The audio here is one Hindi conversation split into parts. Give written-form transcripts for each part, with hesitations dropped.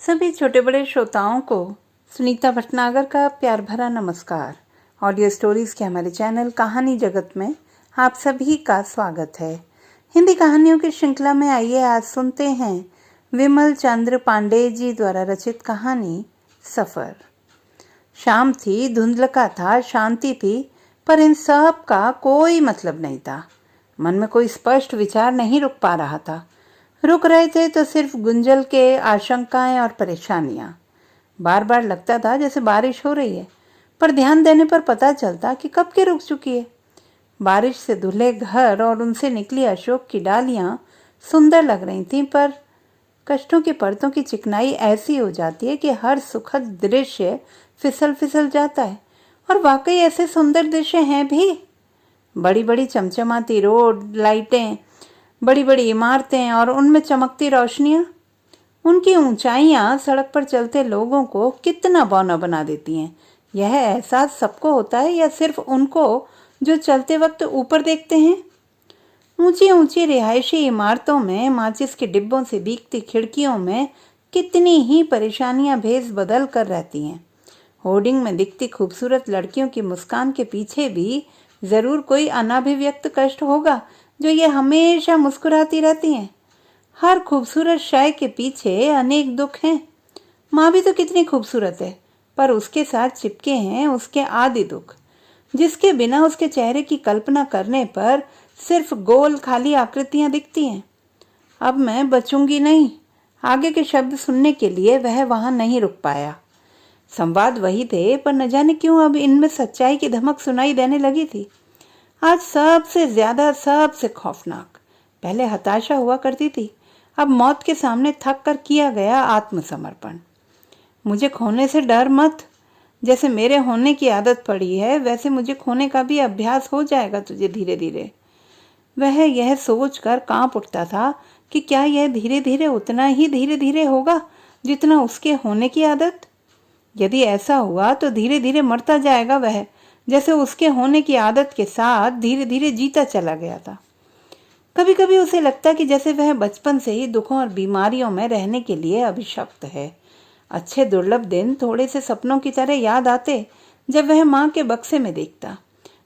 सभी छोटे बड़े श्रोताओं को सुनीता भटनागर का प्यार भरा नमस्कार। ऑडियो स्टोरीज के हमारे चैनल कहानी जगत में आप सभी का स्वागत है। हिंदी कहानियों की श्रृंखला में आइए आज सुनते हैं विमल चंद्र पांडे जी द्वारा रचित कहानी सफ़र। शाम थी, धुंधलका था, शांति थी, पर इन सब का कोई मतलब नहीं था। मन में कोई स्पष्ट विचार नहीं रुक पा रहा था। रुक रहे थे तो सिर्फ गुंजल के आशंकाएं और परेशानियां। बार बार लगता था जैसे बारिश हो रही है, पर ध्यान देने पर पता चलता कि कब की रुक चुकी है। बारिश से धुले घर और उनसे निकली अशोक की डालियां सुंदर लग रही थीं, पर कष्टों की परतों की चिकनाई ऐसी हो जाती है कि हर सुखद दृश्य फिसल फिसल जाता है। और वाकई ऐसे सुंदर दृश्य हैं भी। बड़ी बड़ी चमचमाती रोड लाइटें, बड़ी बड़ी इमारतें और उनमें चमकती रोशनियां, उनकी ऊंचाइयां सड़क पर चलते लोगों को कितना बौना बना देती हैं। यह एहसास सबको होता है या सिर्फ उनको जो चलते वक्त ऊपर देखते हैं? ऊंची ऊंची रिहायशी इमारतों में, माचिस के डिब्बों से दिखती खिड़कियों में कितनी ही परेशानियां भेस बदल कर रहती हैं। होर्डिंग में दिखती खूबसूरत लड़कियों की मुस्कान के पीछे भी जरूर कोई अनाभिव्यक्त कष्ट होगा जो ये हमेशा मुस्कुराती रहती हैं। हर खूबसूरत शय के पीछे अनेक दुख हैं। माँ भी तो कितनी खूबसूरत है, पर उसके साथ चिपके हैं उसके आदि दुख, जिसके बिना उसके चेहरे की कल्पना करने पर सिर्फ गोल खाली आकृतियां दिखती हैं। अब मैं बचूंगी नहीं। आगे के शब्द सुनने के लिए वह वहां नहीं रुक पाया। संवाद वही थे, पर न जाने क्यों अब इनमें सच्चाई की धमक सुनाई देने लगी थी। आज सबसे ज्यादा, सबसे खौफनाक। पहले हताशा हुआ करती थी, अब मौत के सामने थक कर किया गया आत्मसमर्पण। मुझे खोने से डर मत। जैसे मेरे होने की आदत पड़ी है, वैसे मुझे खोने का भी अभ्यास हो जाएगा तुझे धीरे धीरे। वह यह सोचकर कांप उठता था कि क्या यह धीरे धीरे उतना ही धीरे धीरे होगा जितना उसके होने की आदत। यदि ऐसा हुआ तो धीरे धीरे मरता जाएगा वह, जैसे उसके होने की आदत के साथ धीरे धीरे जीता चला गया था। कभी कभी उसे लगता कि जैसे वह बचपन से ही दुखों और बीमारियों में रहने के लिए अभिशप्त है। अच्छे दुर्लभ दिन थोड़े से सपनों की तरह याद आते जब वह माँ के बक्से में देखता।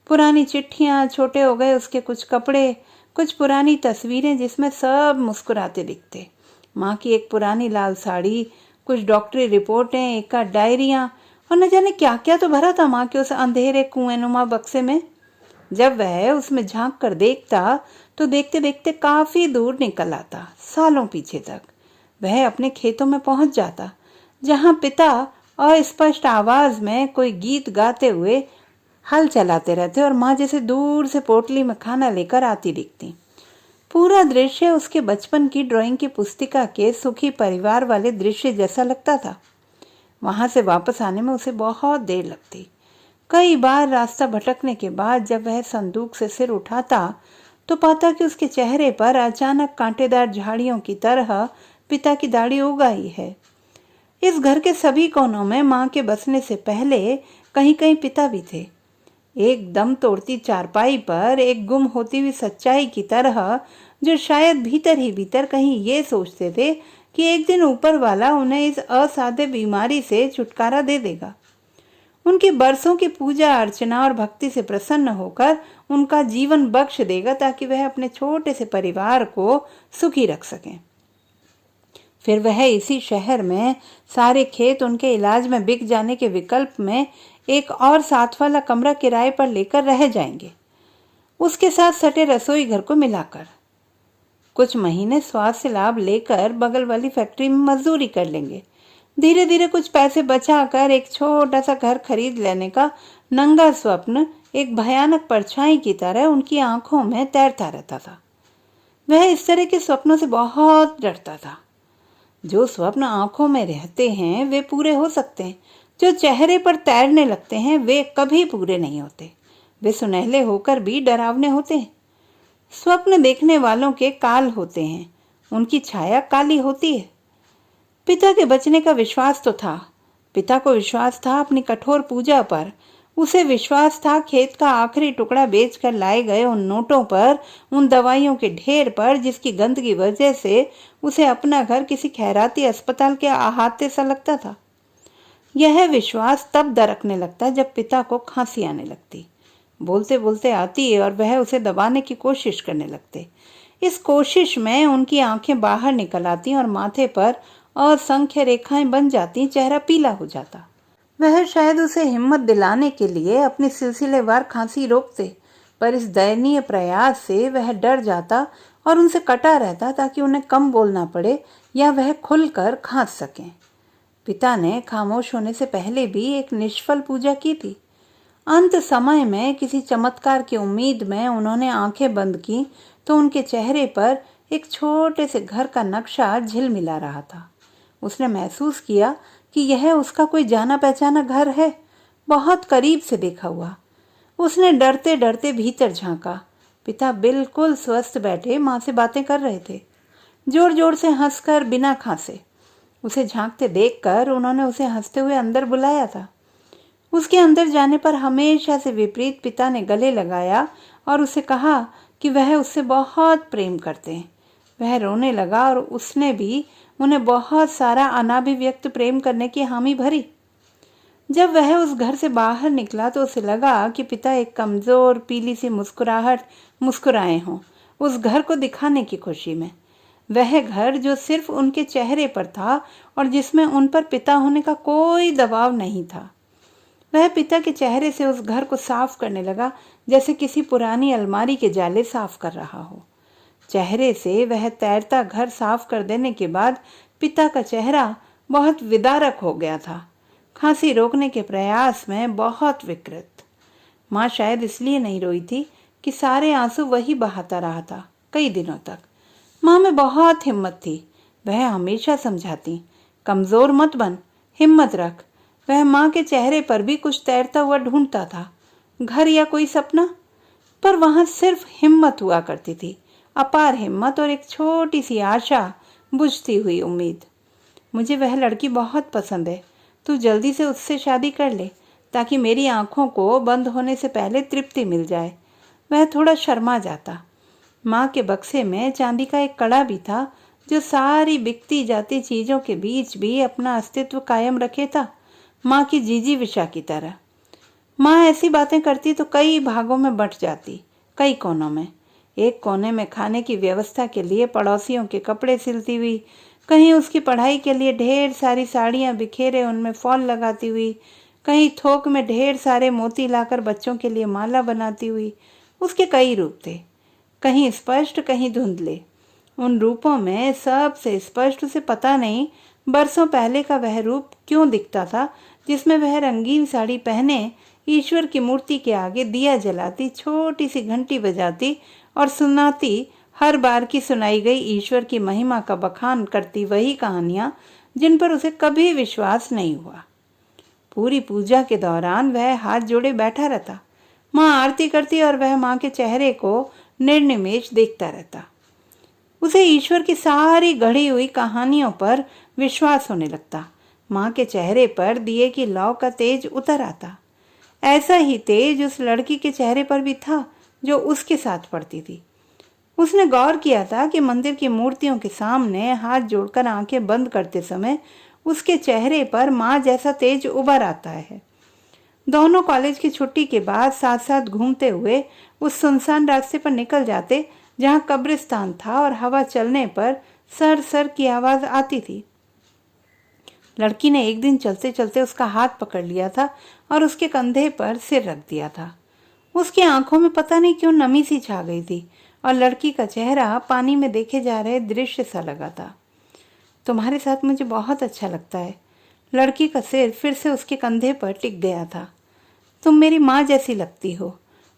पुरानी चिट्ठियाँ, छोटे हो गए उसके कुछ कपड़े, कुछ पुरानी तस्वीरें जिसमें सब मुस्कुराते दिखते। माँ की एक पुरानी लाल साड़ी, कुछ डॉक्टरी रिपोर्टें, एक आध डायरियाँ और न जाने क्या क्या तो भरा था माँ के उस अंधेरे कुएंनुमा बक्से में। जब वह उसमें झांक कर देखता तो देखते देखते काफी दूर निकल आता, सालों पीछे तक। वह अपने खेतों में पहुंच जाता, जहां पिता अस्पष्ट आवाज में कोई गीत गाते हुए हल चलाते रहते और माँ जैसे दूर से पोटली में खाना लेकर आती दिखती। पूरा दृश्य उसके बचपन की ड्राइंग की पुस्तिका के सुखी परिवार वाले दृश्य जैसा लगता था। वहां से वापस आने में उसे बहुत देर लगती। कई बार रास्ता भटकने के बाद जब वह संदूक से सिर उठाता तो पाता कि उसके चेहरे पर अचानक कांटेदार झाड़ियों की तरह पिता की दाढ़ी उग आई है। इस घर के सभी कोनों में माँ के बसने से पहले कहीं कहीं पिता भी थे। एक दम तोड़ती चारपाई पर एक गुम होती हुई सच्चाई की तरह, जो शायद भीतर ही भीतर कहीं ये सोचते थे कि एक दिन ऊपर वाला उन्हें इस असाध्य बीमारी से छुटकारा दे देगा। उनकी बरसों की पूजा अर्चना और भक्ति से प्रसन्न होकर उनका जीवन बख्श देगा ताकि वह अपने छोटे से परिवार को सुखी रख सकें। फिर वह इसी शहर में सारे खेत उनके इलाज में बिक जाने के विकल्प में एक और साथ वाला कमरा किराए पर लेकर रह जाएंगे, उसके साथ सटे रसोई घर को मिलाकर। कुछ महीने स्वास्थ्य लाभ लेकर बगल वाली फैक्ट्री में मजदूरी कर लेंगे। धीरे धीरे कुछ पैसे बचाकर एक छोटा सा घर खरीद लेने का नंगा स्वप्न एक भयानक परछाई की तरह उनकी आंखों में तैरता रहता था। वह इस तरह के स्वप्नों से बहुत डरता था। जो स्वप्न आंखों में रहते हैं वे पूरे हो सकते हैं, जो चेहरे पर तैरने लगते हैं वे कभी पूरे नहीं होते। वे सुनहले होकर भी डरावने होते हैं। स्वप्न देखने वालों के काल होते हैं, उनकी छाया काली होती है। पिता के बचने का विश्वास तो था। पिता को विश्वास था अपनी कठोर पूजा पर, उसे विश्वास था खेत का आखिरी टुकड़ा बेचकर लाए गए उन नोटों पर, उन दवाइयों के ढेर पर, जिसकी गंध की वजह से उसे अपना घर किसी खैराती अस्पताल के अहाते सा लगता था। यह विश्वास तब दरकने लगता जब पिता को खांसी आने लगती। बोलते बोलते आती और वह उसे दबाने की कोशिश करने लगते। इस कोशिश में उनकी आंखें बाहर निकल आती और माथे पर असंख्य रेखाएं बन जाती, चेहरा पीला हो जाता। वह शायद उसे हिम्मत दिलाने के लिए अपनी सिलसिलेवार खांसी रोकते, पर इस दयनीय प्रयास से वह डर जाता और उनसे कटा रहता ताकि उन्हें कम बोलना पड़े या वह खुलकर खांस सकें। पिता ने खामोश होने से पहले भी एक निष्फल पूजा की थी। अंत समय में किसी चमत्कार की उम्मीद में उन्होंने आंखें बंद की तो उनके चेहरे पर एक छोटे से घर का नक्शा झिलमिला रहा था। उसने महसूस किया कि यह उसका कोई जाना पहचाना घर है, बहुत करीब से देखा हुआ। उसने डरते डरते भीतर झांका। पिता बिल्कुल स्वस्थ बैठे माँ से बातें कर रहे थे, जोर जोर से हंसकर, बिना खांसे। उसे झांकते देखकर उन्होंने उसे हंसते हुए अंदर बुलाया था। उसके अंदर जाने पर हमेशा से विपरीत पिता ने गले लगाया और उसे कहा कि वह उससे बहुत प्रेम करते हैं। वह रोने लगा और उसने भी उन्हें बहुत सारा अनाभिव्यक्त प्रेम करने की हामी भरी। जब वह उस घर से बाहर निकला तो उसे लगा कि पिता एक कमजोर पीली सी मुस्कुराहट मुस्कुराए हों उस घर को दिखाने की खुशी में। वह घर जो सिर्फ उनके चेहरे पर था और जिसमें उन पर पिता होने का कोई दबाव नहीं था। वह पिता के चेहरे से उस घर को साफ करने लगा, जैसे किसी पुरानी अलमारी के जाले साफ कर रहा हो। चेहरे से वह तैरता घर साफ कर देने के बाद पिता का चेहरा बहुत विदारक हो गया था, खांसी रोकने के प्रयास में बहुत विकृत। माँ शायद इसलिए नहीं रोई थी कि सारे आंसू वही बहाता रहा था कई दिनों तक। माँ में बहुत हिम्मत थी, वह हमेशा समझाती, कमजोर मत बन, हिम्मत रख। वह माँ के चेहरे पर भी कुछ तैरता हुआ ढूंढता था, घर या कोई सपना, पर वहां सिर्फ हिम्मत हुआ करती थी, अपार हिम्मत और एक छोटी सी आशा, बुझती हुई उम्मीद। मुझे वह लड़की बहुत पसंद है, तू जल्दी से उससे शादी कर ले ताकि मेरी आंखों को बंद होने से पहले तृप्ति मिल जाए। वह थोड़ा शर्मा जाता। माँ के बक्से में चांदी का एक कड़ा भी था जो सारी बिकती जाती चीजों के बीच भी अपना अस्तित्व कायम रखे था, माँ की जीजी विशा की तरह। माँ ऐसी बातें करती तो कई भागों में बंट जाती, कई कोनों में। एक कोने में खाने की व्यवस्था के लिए पड़ोसियों के कपड़े सिलती हुई, कहीं उसकी पढ़ाई के लिए ढेर सारी साड़ियाँ बिखेरे उनमें फॉल लगाती हुई, कहीं थोक में ढेर सारे मोती लाकर बच्चों के लिए माला बनाती हुई। उसके कई रूप थे, कहीं स्पष्ट कहीं धुंधले। उन रूपों में सबसे स्पष्ट उसे पता नहीं बरसों पहले का वह रूप क्यों दिखता था जिसमें वह रंगीन साड़ी पहने ईश्वर की मूर्ति के आगे दिया जलाती, छोटी सी घंटी बजाती और सुनाती हर बार की सुनाई गई ईश्वर की महिमा का बखान करती वही कहानियां जिन पर उसे कभी विश्वास नहीं हुआ। पूरी पूजा के दौरान वह हाथ जोड़े बैठा रहता, माँ आरती करती और वह माँ के चेहरे को निर्निमेष देखता रहता। उसे ईश्वर की सारी गढ़ी हुई कहानियों पर विश्वास होने लगता। माँ के चेहरे पर दिए की लौ का तेज उतर आता। ऐसा ही तेज उस लड़की के चेहरे पर भी था जो उसके साथ पड़ती थी। उसने गौर किया था कि मंदिर की मूर्तियों के सामने हाथ जोड़कर आंखें बंद करते समय उसके चेहरे पर माँ जैसा तेज उभर आता है। दोनों कॉलेज की छुट्टी के बाद साथ साथ घूमते हुए उस सुनसान रास्ते पर निकल जाते जहां कब्रिस्तान था और हवा चलने पर सर सर की आवाज आती थी। लड़की ने एक दिन चलते चलते उसका हाथ पकड़ लिया था और उसके कंधे पर सिर रख दिया था। उसकी आंखों में पता नहीं क्यों नमी सी छा गई थी और लड़की का चेहरा पानी में देखे जा रहे दृश्य सा लगा था। तुम्हारे साथ मुझे बहुत अच्छा लगता है। लड़की का सिर फिर से उसके कंधे पर टिक गया था। तुम मेरी माँ जैसी लगती हो,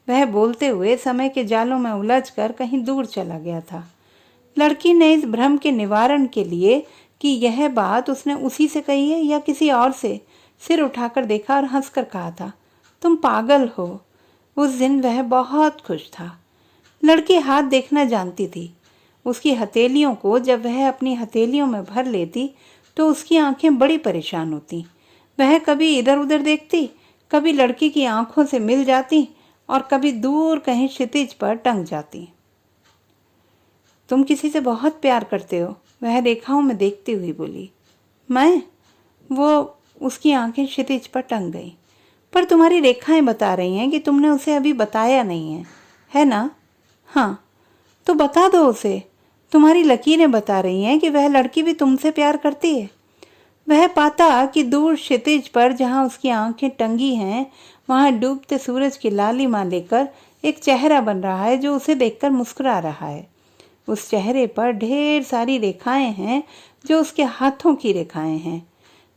वह बोलते हुए समय के जालों में उलझकर कहीं दूर चला गया था। लड़की ने इस भ्रम के निवारण के लिए कि यह बात उसने उसी से कही है या किसी और से, सिर उठाकर देखा और हंसकर कहा था, तुम पागल हो। उस दिन वह बहुत खुश था। लड़की हाथ देखना जानती थी। उसकी हथेलियों को जब वह अपनी हथेलियों में भर लेती तो उसकी आंखें बड़ी परेशान होती। वह कभी इधर उधर देखती, कभी लड़की की आंखों से मिल जाती और कभी दूर कहीं क्षितिज पर टंग जाती। तुम किसी से बहुत प्यार करते हो, वह रेखाओं में देखती हुई बोली। मैं? वो उसकी आंखें क्षितिज पर टंग गई। पर तुम्हारी रेखाएं बता रही हैं कि तुमने उसे अभी बताया नहीं है ना? हाँ, तो बता दो उसे। तुम्हारी लकीरें बता रही हैं कि वह लड़की भी तुमसे प्यार करती है। वह पाता कि दूर क्षितिज पर जहाँ उसकी आंखें टंगी हैं, वहाँ डूबते सूरज की लालिमा लेकर एक चेहरा बन रहा है जो उसे देखकर मुस्कुरा रहा है। उस चेहरे पर ढेर सारी रेखाएं हैं जो उसके हाथों की रेखाएं हैं।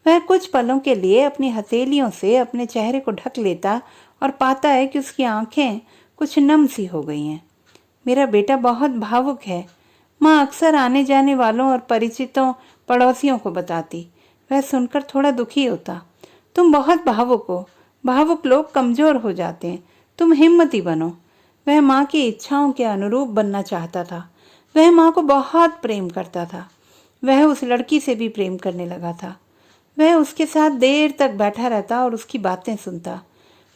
वह कुछ पलों के लिए अपनी हथेलियों से अपने चेहरे को ढक लेता और पाता है कि उसकी आंखें कुछ नम सी हो गई हैं। मेरा बेटा बहुत भावुक है, माँ अक्सर आने जाने वालों और परिचितों पड़ोसियों को बताती। वह सुनकर थोड़ा दुखी होता। तुम बहुत भावुक हो, भावुक लोग कमजोर हो जाते हैं, तुम हिम्मती बनो। वह माँ की इच्छाओं के अनुरूप बनना चाहता था। वह माँ को बहुत प्रेम करता था। वह उस लड़की से भी प्रेम करने लगा था। वह उसके साथ देर तक बैठा रहता और उसकी बातें सुनता।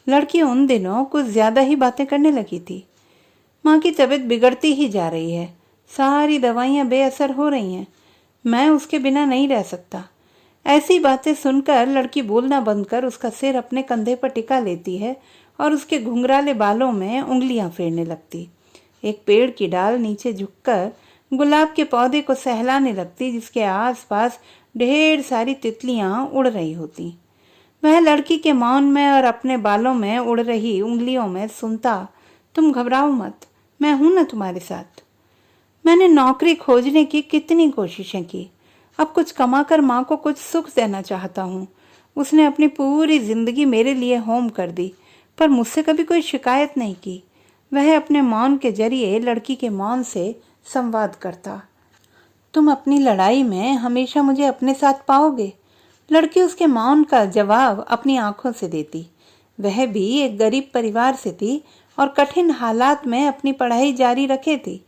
लड़की उन दिनों कुछ ज्यादा ही बातें करने लगी थी। माँ की तबीयत बिगड़ती ही जा रही है, सारी दवाइयाँ बेअसर हो रही हैं, मैं उसके बिना नहीं रह सकता। ऐसी बातें सुनकर लड़की बोलना बंद कर उसका सिर अपने कंधे पर टिका लेती है और उसके घुंघराले बालों में उंगलियां फेरने लगती। एक पेड़ की डाल नीचे झुककर गुलाब के पौधे को सहलाने लगती जिसके आसपास ढेर सारी तितलियां उड़ रही होती। वह लड़की के मौन में और अपने बालों में उड़ रही उंगलियों में सुनता, तुम घबराओ मत, मैं हूं ना तुम्हारे साथ। मैंने नौकरी खोजने की कितनी कोशिशें की, अब कुछ कमाकर माँ को कुछ सुख देना चाहता हूँ। उसने अपनी पूरी जिंदगी मेरे लिए होम कर दी, पर मुझसे कभी कोई शिकायत नहीं की। वह अपने मौन के जरिए लड़की के मौन से संवाद करता। तुम अपनी लड़ाई में हमेशा मुझे अपने साथ पाओगे। लड़की उसके मौन का जवाब अपनी आंखों से देती। वह भी एक गरीब परिवार से थी और कठिन हालात में अपनी पढ़ाई जारी रखे थी।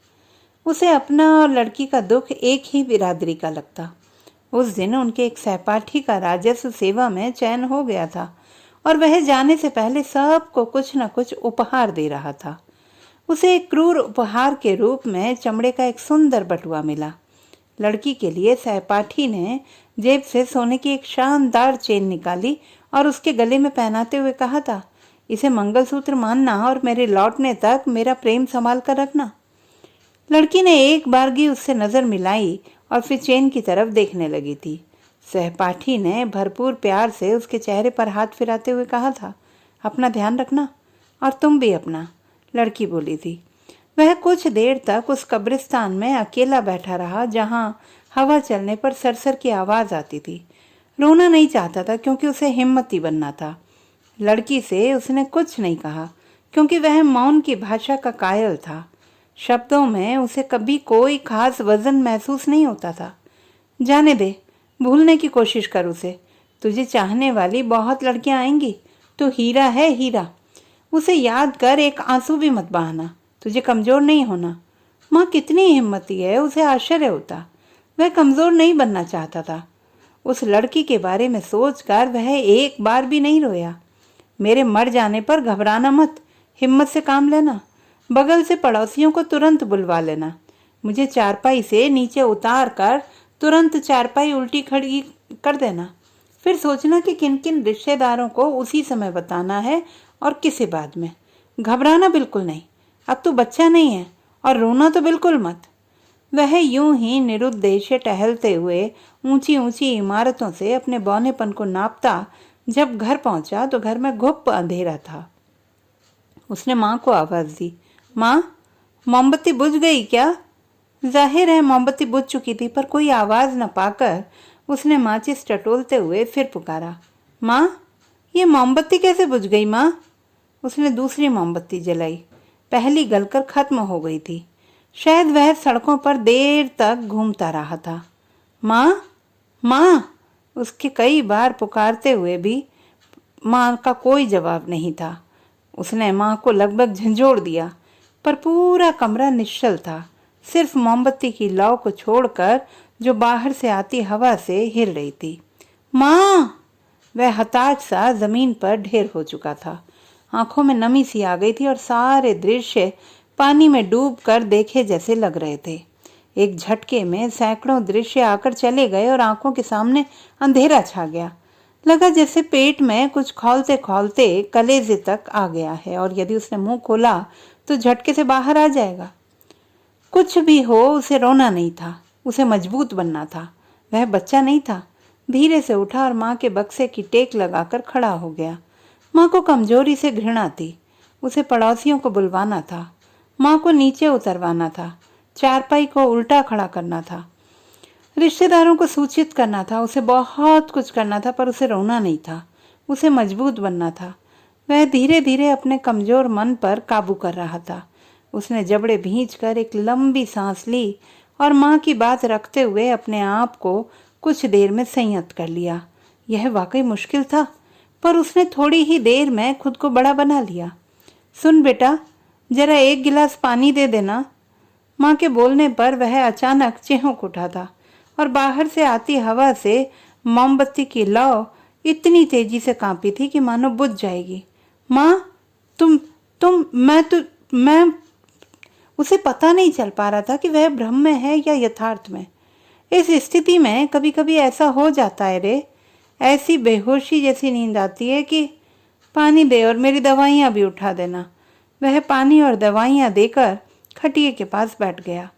उसे अपना और लड़की का दुख एक ही बिरादरी का लगता। उस दिन उनके एक सहपाठी का राजस्व सेवा में चयन हो गया था और वह जाने से पहले सबको कुछ न कुछ उपहार दे रहा था। उसे एक क्रूर उपहार के रूप में चमड़े का एक सुंदर बटुआ मिला। लड़की के लिए सहपाठी ने जेब से सोने की एक शानदार चेन निकाली और उसके गले में पहनाते हुए कहा था, इसे मंगलसूत्र मानना और मेरे लौटने तक मेरा प्रेम संभाल कर रखना। लड़की ने एक बारगी उससे नजर मिलाई और फिर चेन की तरफ देखने लगी थी। सहपाठी ने भरपूर प्यार से उसके चेहरे पर हाथ फिराते हुए कहा था, अपना ध्यान रखना और तुम भी अपना, लड़की बोली थी। वह कुछ देर तक उस कब्रिस्तान में अकेला बैठा रहा जहां हवा चलने पर सरसर की आवाज आती थी। रोना नहीं चाहता था क्योंकि उसे हिम्मती बनना था। लड़की से उसने कुछ नहीं कहा क्योंकि वह मौन की भाषा का कायल था। शब्दों में उसे कभी कोई खास वजन महसूस नहीं होता था। जाने दे, भूलने की कोशिश कर उसे। तुझे चाहने वाली बहुत लड़कियां आएंगी, तो हीरा है हीरा। उसे याद कर एक आंसू भी मत बहाना, तुझे कमजोर नहीं होना। माँ कितनी हिम्मती है, उसे आश्चर्य होता। वह कमजोर नहीं बनना चाहता था। उस लड़की के बारे में सोचकर वह एक बार भी नहीं रोया। मेरे मर जाने पर घबराना मत, हिम्मत से काम लेना। बगल से पड़ोसियों को तुरंत बुलवा लेना। मुझे चारपाई से नीचे उतार कर तुरंत चारपाई उल्टी खड़ी कर देना। फिर सोचना कि किन किन रिश्तेदारों को उसी समय बताना है और किसे बाद में। घबराना बिल्कुल नहीं, अब तू बच्चा नहीं है, और रोना तो बिल्कुल मत। वह यूं ही निरुद्देश्य टहलते हुए ऊंची ऊंची इमारतों से अपने बौनेपन को नापता। जब घर पहुंचा तो घर में घुप अंधेरा था। उसने माँ को आवाज दी, माँ, मोमबत्ती बुझ गई क्या? जाहिर है मोमबत्ती बुझ चुकी थी, पर कोई आवाज न पाकर उसने माचिस टटोलते हुए फिर पुकारा, माँ, ये मोमबत्ती कैसे बुझ गई माँ? उसने दूसरी मोमबत्ती जलाई। पहली गलकर खत्म हो गई थी। शायद वह सड़कों पर देर तक घूमता रहा था। माँ, माँ, उसके कई बार पुकारते हुए भी माँ का कोई जवाब नहीं था। उसने माँ को लगभग झंझोड़ दिया, पर पूरा कमरा निश्चल था। सिर्फ मोमबत्ती की लौ को छोड़कर जो बाहर से आती हवा से हिल रही थी। माँ! वह हताश सा जमीन पर ढेर हो चुका था। आंखों में नमी सी आ गई थी और सारे दृश्य पानी में डूब कर देखे जैसे लग रहे थे। एक झटके में सैकड़ों दृश्य आकर चले गए और आंखों के सामने अंधेरा छा गया। लगा जैसे पेट में कुछ खौलते खौलते कलेजे तक आ गया है और यदि उसने मुंह खोला तो झटके से बाहर आ जाएगा। कुछ भी हो, उसे रोना नहीं था, उसे मजबूत बनना था। वह बच्चा नहीं था। धीरे से उठा और माँ के बक्से की टेक लगाकर खड़ा हो गया। माँ को कमजोरी से घृणा थी। उसे पड़ोसियों को बुलवाना था, माँ को नीचे उतरवाना था, चारपाई को उल्टा खड़ा करना था, रिश्तेदारों को सूचित करना था। उसे बहुत कुछ करना था, पर उसे रोना नहीं था, उसे मजबूत बनना था। वह धीरे धीरे अपने कमजोर मन पर काबू कर रहा था। उसने जबड़े भींचकर एक लंबी सांस ली और माँ की बात रखते हुए अपने आप को कुछ देर में संयत कर लिया। यह वाकई मुश्किल था, पर उसने थोड़ी ही देर में खुद को बड़ा बना लिया। सुन बेटा, जरा एक गिलास पानी दे देना। माँ के बोलने पर वह अचानक चेहूक उठा था और बाहर से आती हवा से मोमबत्ती की लौ इतनी तेजी से कांपी थी कि मानो बुझ जाएगी। माँ, मैं उसे पता नहीं चल पा रहा था कि वह भ्रम में है या यथार्थ में। इस स्थिति में कभी कभी ऐसा हो जाता है रे, ऐसी बेहोशी जैसी नींद आती है कि पानी दे और मेरी दवाइयाँ भी उठा देना। वह पानी और दवाइयाँ देकर खटिए के पास बैठ गया।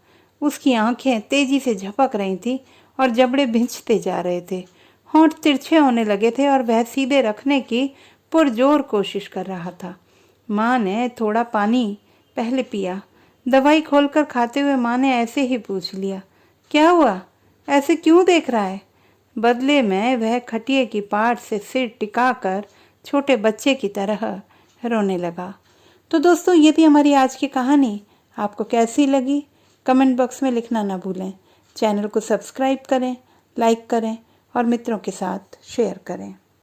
उसकी आंखें तेजी से झपक रही थीं और जबड़े भिंचते जा रहे थे। होंठ तिरछे होने लगे थे और वह सीधे रखने की पुरजोर कोशिश कर रहा था। माँ ने थोड़ा पानी पहले पिया। दवाई खोलकर खाते हुए माँ ने ऐसे ही पूछ लिया, क्या हुआ, ऐसे क्यों देख रहा है? बदले में वह खटिए की पाट से सिर टिकाकर छोटे बच्चे की तरह रोने लगा। तो दोस्तों, ये थी हमारी आज की कहानी। आपको कैसी लगी कमेंट बॉक्स में लिखना ना भूलें। चैनल को सब्सक्राइब करें, लाइक करें और मित्रों के साथ शेयर करें।